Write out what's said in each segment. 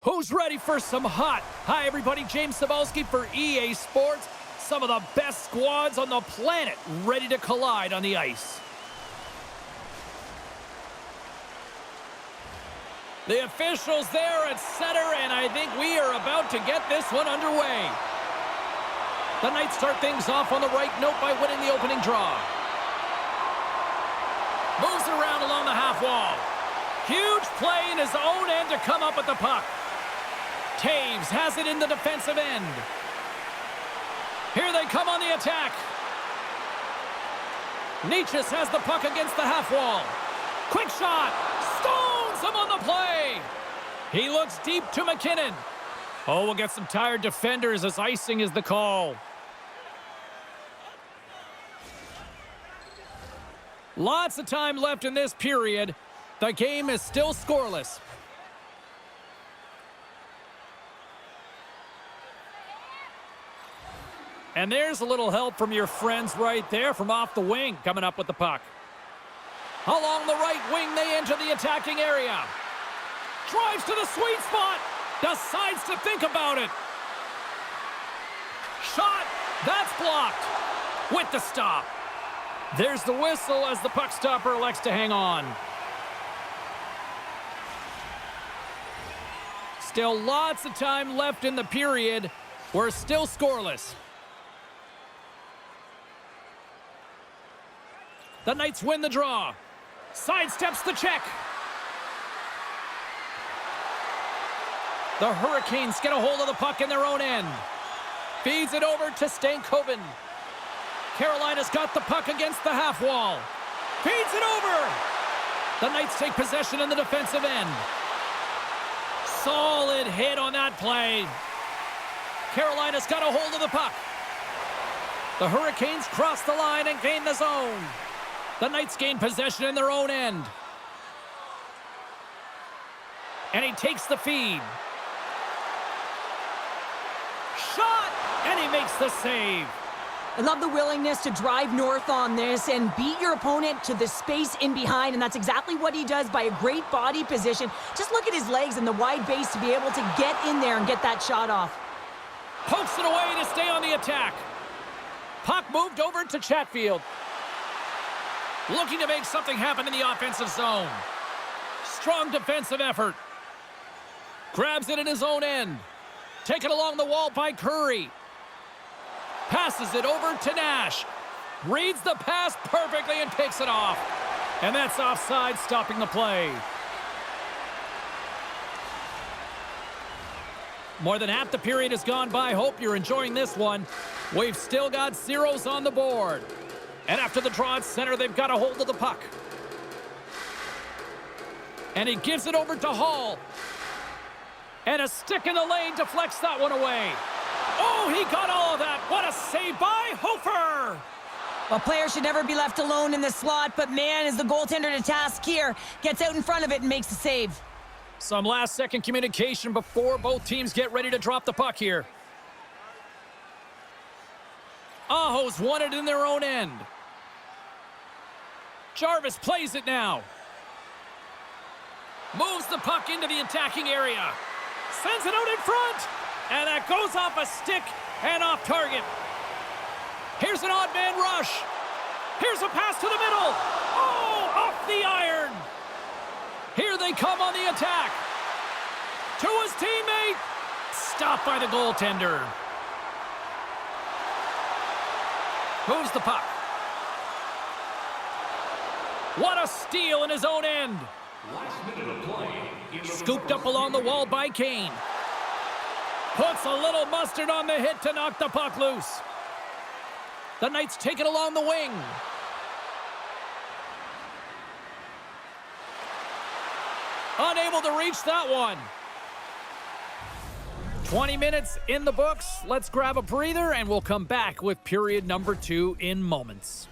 Who's ready for some hot? Hi, everybody. James Cebulski for EA Sports. Some of the best squads on the planet ready to collide on the ice. The officials there at center, and I think we are about to get this one underway. The Knights start things off on the right note by winning the opening draw. Moves around along the half wall. Huge play in his own end to come up with the puck. Taves has it in the defensive end. Here they come on the attack. Nietzsche has the puck against the half wall. Quick shot. Stones him on the play. He looks deep to McKinnon. Oh, we'll get some tired defenders as icing is the call. Lots of time left in this period. The game is still scoreless. And there's a little help from your friends right there from off the wing coming up with the puck. Along the right wing, they enter the attacking area. Drives to the sweet spot. Decides to think about it. Shot. That's blocked. With the stop. There's the whistle as the puck stopper elects to hang on. Still lots of time left in the period. We're still scoreless. The Knights win the draw. Sidesteps the check. The Hurricanes get a hold of the puck in their own end. Feeds it over to Stankoven. Carolina's got the puck against the half wall. Feeds it over. The Knights take possession in the defensive end. Solid hit on that play. Carolina's got a hold of the puck. The Hurricanes cross the line and gain the zone. The Knights gain possession in their own end. And he takes the feed. Shot! And he makes the save. I love the willingness to drive north on this and beat your opponent to the space in behind, and that's exactly what he does by a great body position. Just look at his legs and the wide base to be able to get in there and get that shot off. Pokes it away to stay on the attack. Puck moved over to Chatfield. Looking to make something happen in the offensive zone. Strong defensive effort. Grabs it in his own end. Taken along the wall by Curry. Passes it over to Nash. Reads the pass perfectly and picks it off. And that's offside, stopping the play. More than half the period has gone by. Hope you're enjoying this one. We've still got zeros on the board. And after the draw at center, they've got a hold of the puck. And he gives it over to Hall. And a stick in the lane deflects that one away. Oh, he got all of that. What a save by Hofer. A player should never be left alone in the slot, but man, is the goaltender to task here. Gets out in front of it and makes the save. Some last-second communication before both teams get ready to drop the puck here. Aho's won it in their own end. Jarvis plays it now. Moves the puck into the attacking area. Sends it out in front. And that goes off a stick and off target. Here's an odd man rush. Here's a pass to the middle. Oh, off the iron. Here they come on the attack. To his teammate. Stopped by the goaltender. Moves the puck. What a steal in his own end. Last minute of play. Scooped up along the wall by Kane. Puts a little mustard on the hit to knock the puck loose. The Knights take it along the wing. Unable to reach that one. 20 minutes in the books. Let's grab a breather and we'll come back with period number 2 in moments.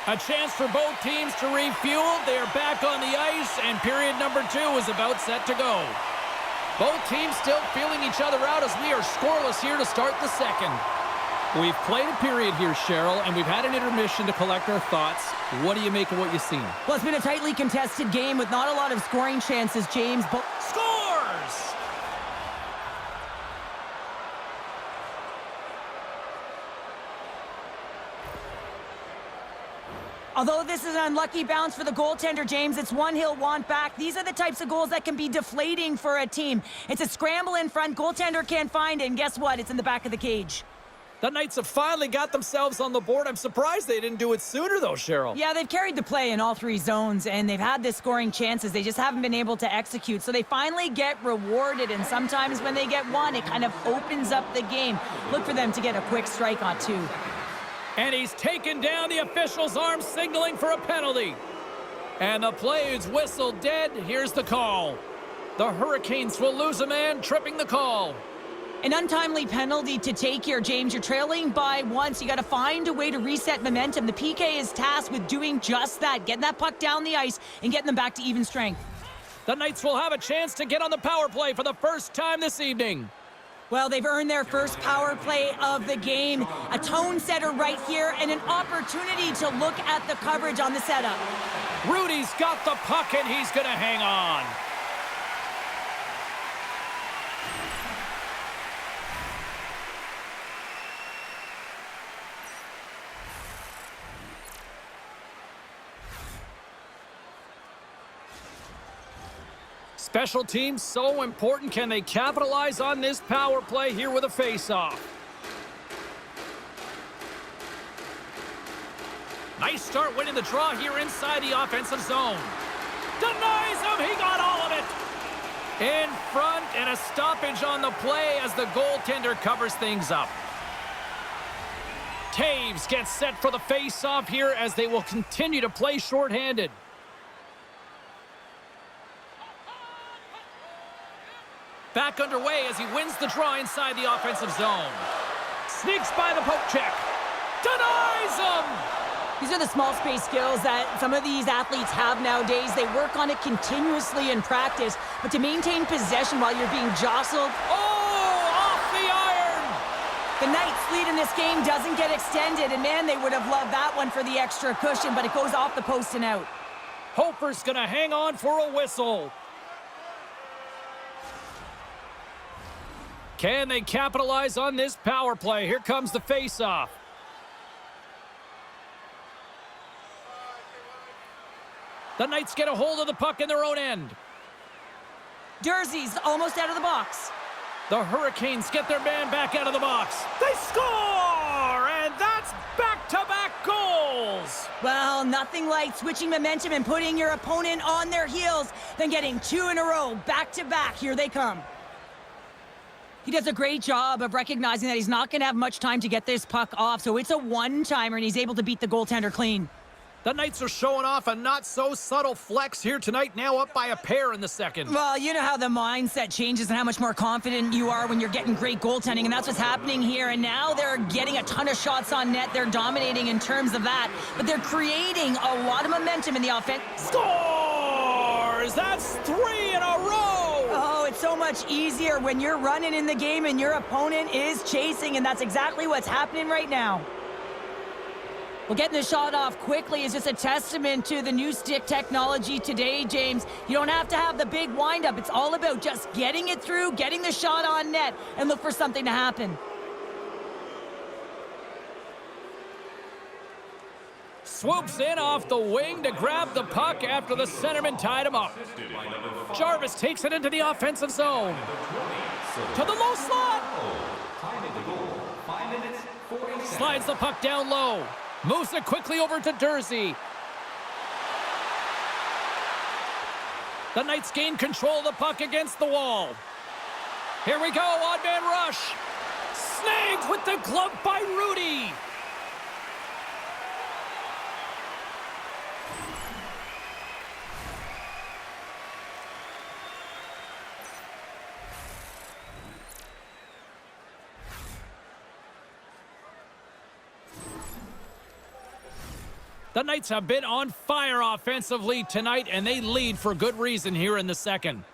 A chance for both teams to refuel. They are back on the ice, and period number 2 is about set to go. Both teams still feeling each other out as we are scoreless here to start the second. We've played a period here, Cheryl, and we've had an intermission to collect our thoughts. What do you make of what you've seen? Well, it's been a tightly contested game with not a lot of scoring chances, James. But Scores! although this is an unlucky bounce for the goaltender, James, it's one he'll want back. These are the types of goals that can be deflating for a team. It's a scramble in front. Goaltender can't find it, and guess what? It's in the back of the cage. The Knights have finally got themselves on the board. I'm surprised they didn't do it sooner, though, Cheryl. Yeah, they've carried the play in all 3 zones, and they've had the scoring chances. They just haven't been able to execute. So they finally get rewarded, and sometimes when they get one, it kind of opens up the game. Look for them to get a quick strike on 2. And he's taken down. The official's arm signaling for a penalty. And the play is whistled dead. Here's the call. The Hurricanes will lose a man, tripping the call. An untimely penalty to take here, James. You're trailing by 1, so you got to find a way to reset momentum. The PK is tasked with doing just that, getting that puck down the ice and getting them back to even strength. The Knights will have a chance to get on the power play for the first time this evening. Well, they've earned their first power play of the game. A tone setter right here and an opportunity to look at the coverage on the setup. Rudy's got the puck and he's going to hang on. Special teams so important. Can they capitalize on this power play here with a face-off? Nice start winning the draw here inside the offensive zone. Denies him. He got all of it. In front, and a stoppage on the play as the goaltender covers things up. Taves gets set for the face-off here as they will continue to play shorthanded. Back underway as he wins the draw inside the offensive zone. Sneaks by the poke check. Denies him! These are the small space skills that some of these athletes have nowadays. They work on it continuously in practice, but to maintain possession while you're being jostled. Oh, off the iron! The Knights' lead in this game doesn't get extended, and man, they would have loved that one for the extra cushion, but it goes off the post and out. Hofer's gonna hang on for a whistle. Can they capitalize on this power play? Here comes the face-off. The Knights get a hold of the puck in their own end. Jersey's almost out of the box. The Hurricanes get their man back out of the box. They score! And that's back-to-back goals! Well, nothing like switching momentum and putting your opponent on their heels than getting 2 in a row, back-to-back. Here they come. He does a great job of recognizing that he's not going to have much time to get this puck off, so it's a one-timer, and he's able to beat the goaltender clean. The Knights are showing off a not-so-subtle flex here tonight, now up by a pair in the second. Well, you know how the mindset changes and how much more confident you are when you're getting great goaltending, and that's what's happening here. And now they're getting a ton of shots on net. They're dominating in terms of that, but they're creating a lot of momentum in the offense. Scores! That's 3 in a row! Oh, it's so much easier when you're running in the game and your opponent is chasing, and that's exactly what's happening right now. Well, getting the shot off quickly is just a testament to the new stick technology today, James. You don't have to have the big windup. It's all about just getting it through, getting the shot on net, and look for something to happen. Swoops in off the wing to grab the puck after the centerman tied him up. Jarvis takes it into the offensive zone. To the low slot. Slides the puck down low. Moves it quickly over to Jersey. The Knights gain control of the puck against the wall. Here we go, odd man rush. Snagged with the glove by Rudy. The Knights have been on fire offensively tonight, and they lead for good reason here in the second.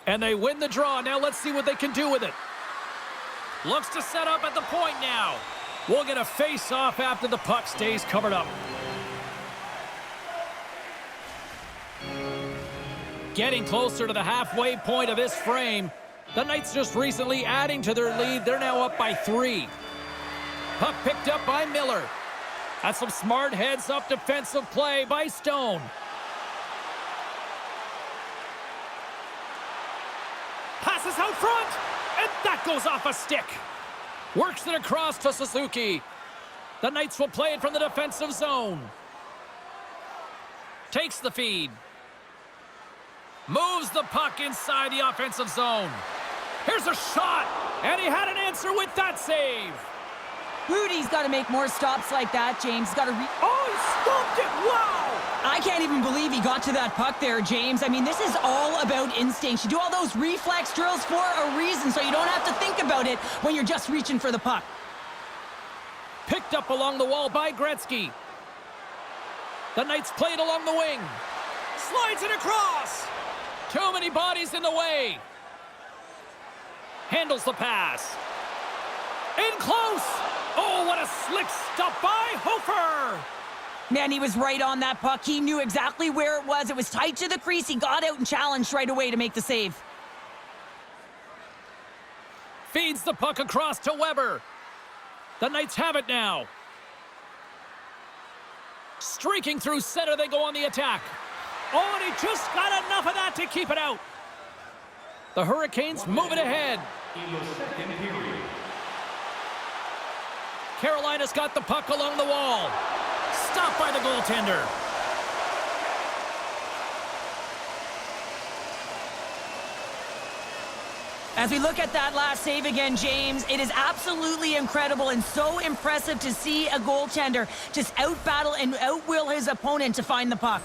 And they win the draw. Now let's see what they can do with it. Looks to set up at the point now. We'll get a face-off after the puck stays covered up. Getting closer to the halfway point of this frame. The Knights just recently adding to their lead. They're now up by 3. Puck picked up by Miller. That's some smart heads-up defensive play by Stone. Passes out front, and that goes off a stick. Works it across to Suzuki. The Knights will play it from the defensive zone. Takes the feed. Moves the puck inside the offensive zone. Here's a shot, and he had an answer with that save. Rudy's got to make more stops like that, James. Got to Oh, he stopped it! Wow! I can't even believe he got to that puck there, James. I mean, this is all about instinct. You do all those reflex drills for a reason, so you don't have to think about it when you're just reaching for the puck. Picked up along the wall by Gretzky. The Knights play it along the wing. Slides it across. Too many bodies in the way. Handles the pass. In close. Oh, what a slick stop by Hofer. Man, he was right on that puck. He knew exactly where it was. It was tight to the crease. He got out and challenged right away to make the save. Feeds the puck across to Weber. The Knights have it now. Streaking through center, they go on the attack. Oh, and he just got enough of that to keep it out. The Hurricanes move it ahead. In the second period. Carolina's got the puck along the wall. Stopped by the goaltender. As we look at that last save again, James, it is absolutely incredible and so impressive to see a goaltender just out-battle and out-will his opponent to find the puck.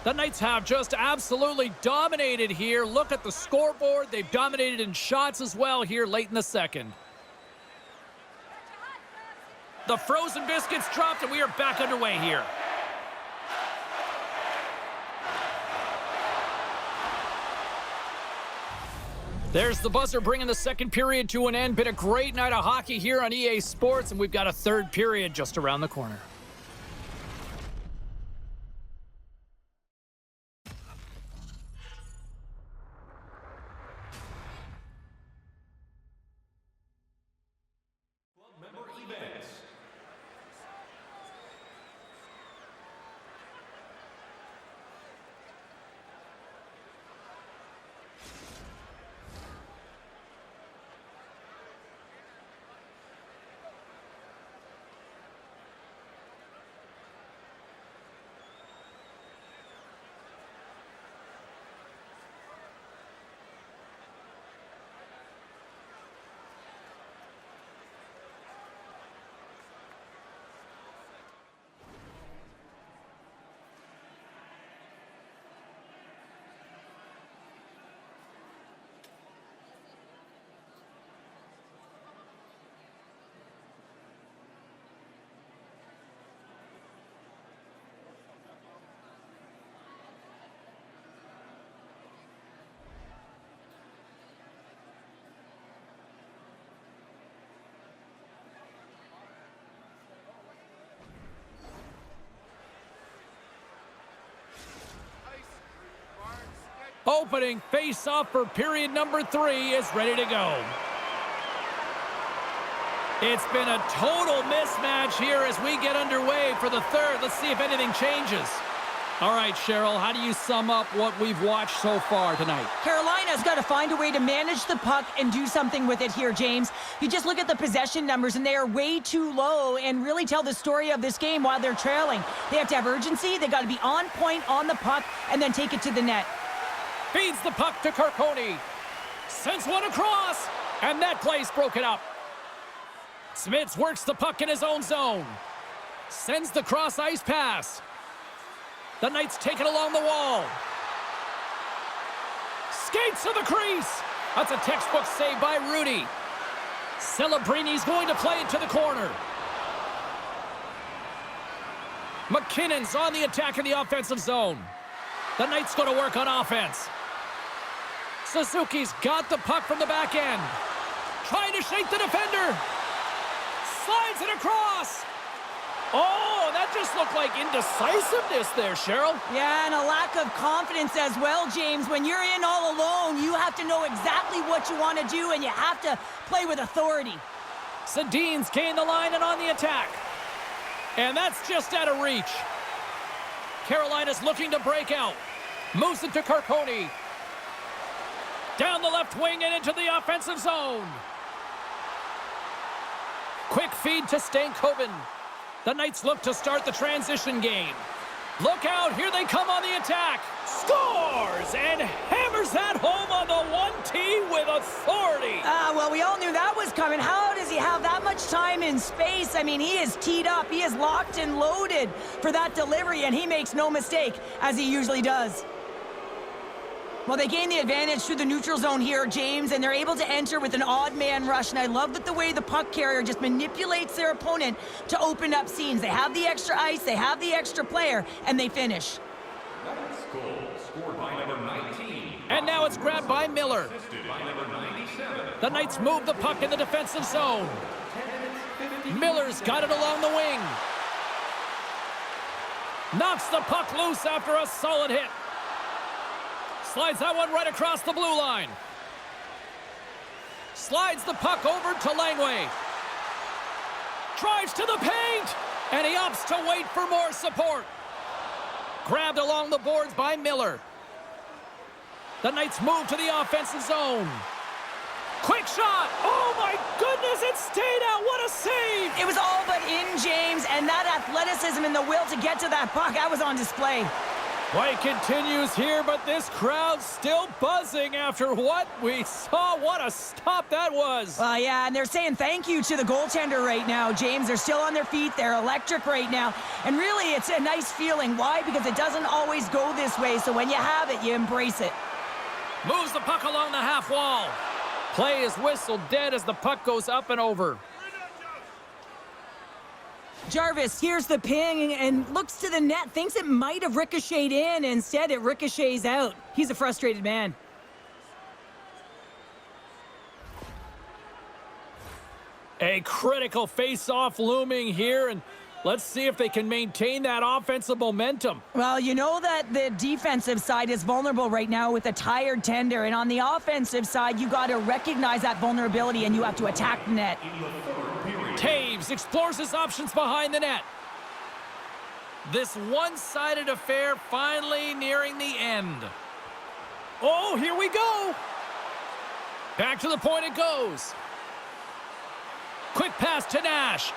The Knights have just absolutely dominated here. Look at the scoreboard. They've dominated in shots as well here late in the second. The frozen biscuits dropped, and we are back underway here. There's the buzzer bringing the second period to an end. Been a great night of hockey here on EA Sports, and we've got a third period just around the corner. Member events. Opening face-off for period number 3 is ready to go. It's been a total mismatch here as we get underway for the third. Let's see if anything changes. All right, Cheryl, how do you sum up what we've watched so far tonight? Carolina's got to find a way to manage the puck and do something with it here, James. You just look at the possession numbers, and they are way too low and really tell the story of this game while they're trailing. They have to have urgency. They've got to be on point on the puck and then take it to the net. Feeds the puck to Carcone. Sends one across, and that play's broken up. Smits works the puck in his own zone. Sends the cross-ice pass. The Knights take it along the wall. Skates to the crease. That's a textbook save by Rudy. Celebrini's going to play it to the corner. McKinnon's on the attack in the offensive zone. The Knights going to work on offense. Suzuki's got the puck from the back end. Trying to shake the defender. Slides it across. Oh, that just looked like indecisiveness there, Cheryl. Yeah, and a lack of confidence as well, James. When you're in all alone, you have to know exactly what you want to do, and you have to play with authority. Sedin's gained the line and on the attack. And that's just out of reach. Carolina's looking to break out. Moves it to Carponi. Down the left wing and into the offensive zone. Quick feed to Stankoven. The Knights look to start the transition game. Look out, here they come on the attack. Scores and hammers that home on the 1T with authority. Well, we all knew that was coming. How does he have that much time and space? I mean, he is teed up. He is locked and loaded for that delivery, and he makes no mistake, as he usually does. Well, they gain the advantage through the neutral zone here, James, and they're able to enter with an odd man rush. And I love that the way the puck carrier just manipulates their opponent to open up seams. They have the extra ice, they have the extra player, and they finish. Next goal, scored by number 19. And now it's grabbed by Miller. Assisted by number 97. The Knights move the puck in the defensive zone. Miller's got it along the wing. Knocks the puck loose after a solid hit. Slides that one right across the blue line. Slides the puck over to Langway. Drives to the paint, and he opts to wait for more support. Grabbed along the boards by Miller. The Knights move to the offensive zone. Quick shot. Oh, my goodness, it stayed out. What a save. It was all but in, James, and that athleticism and the will to get to that puck, that was on display. Play continues here, but this crowd's still buzzing after what we saw. What a stop that was. Well, yeah, and they're saying thank you to the goaltender right now, James. They're still on their feet. They're electric right now. And really, it's a nice feeling. Why? Because it doesn't always go this way, so when you have it, you embrace it. Moves the puck along the half wall. Play is whistled dead as the puck goes up and over. Jarvis hears the ping and looks to the net, thinks it might have ricocheted in. Instead, it ricochets out. He's a frustrated man. A critical face-off looming here, and let's see if they can maintain that offensive momentum. Well, you know that the defensive side is vulnerable right now with a tired tender, and on the offensive side, you got to recognize that vulnerability and you have to attack the net. Taves explores his options behind the net. This one-sided affair finally nearing the end. Oh, here we go. Back to the point it goes. Quick pass to Nash.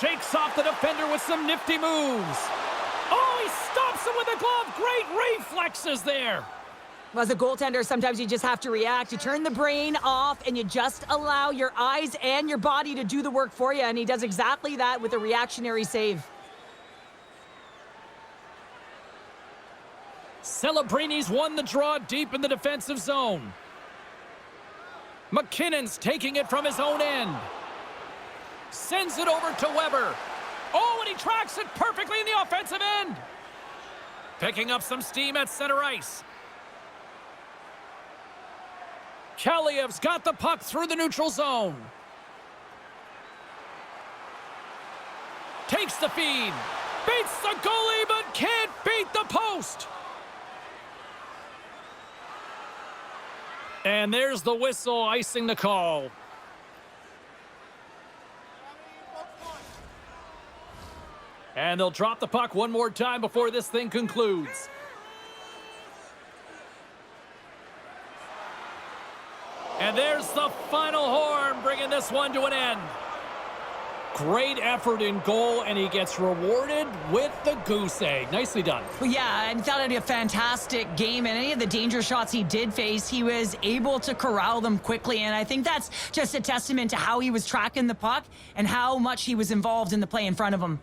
Shakes off the defender with some nifty moves. Oh, he stops him with a glove. Great reflexes there. Well, as a goaltender, sometimes you just have to react. You turn the brain off and you just allow your eyes and your body to do the work for you, and he does exactly that with a reactionary save. Celebrini's won the draw deep in the defensive zone. McKinnon's taking it from his own end. Sends it over to Weber. Oh, and he tracks it perfectly in the offensive end. Picking up some steam at center ice. Kaliev's got the puck through the neutral zone. Takes the feed. Beats the goalie, but can't beat the post. And there's the whistle icing the call. And they'll drop the puck one more time before this thing concludes. And there's the final horn, bringing this one to an end. Great effort in goal, and he gets rewarded with the goose egg. Nicely done. Well, yeah, I thought it'd be a fantastic game, and any of the danger shots he did face, he was able to corral them quickly, and I think that's just a testament to how he was tracking the puck and how much he was involved in the play in front of him.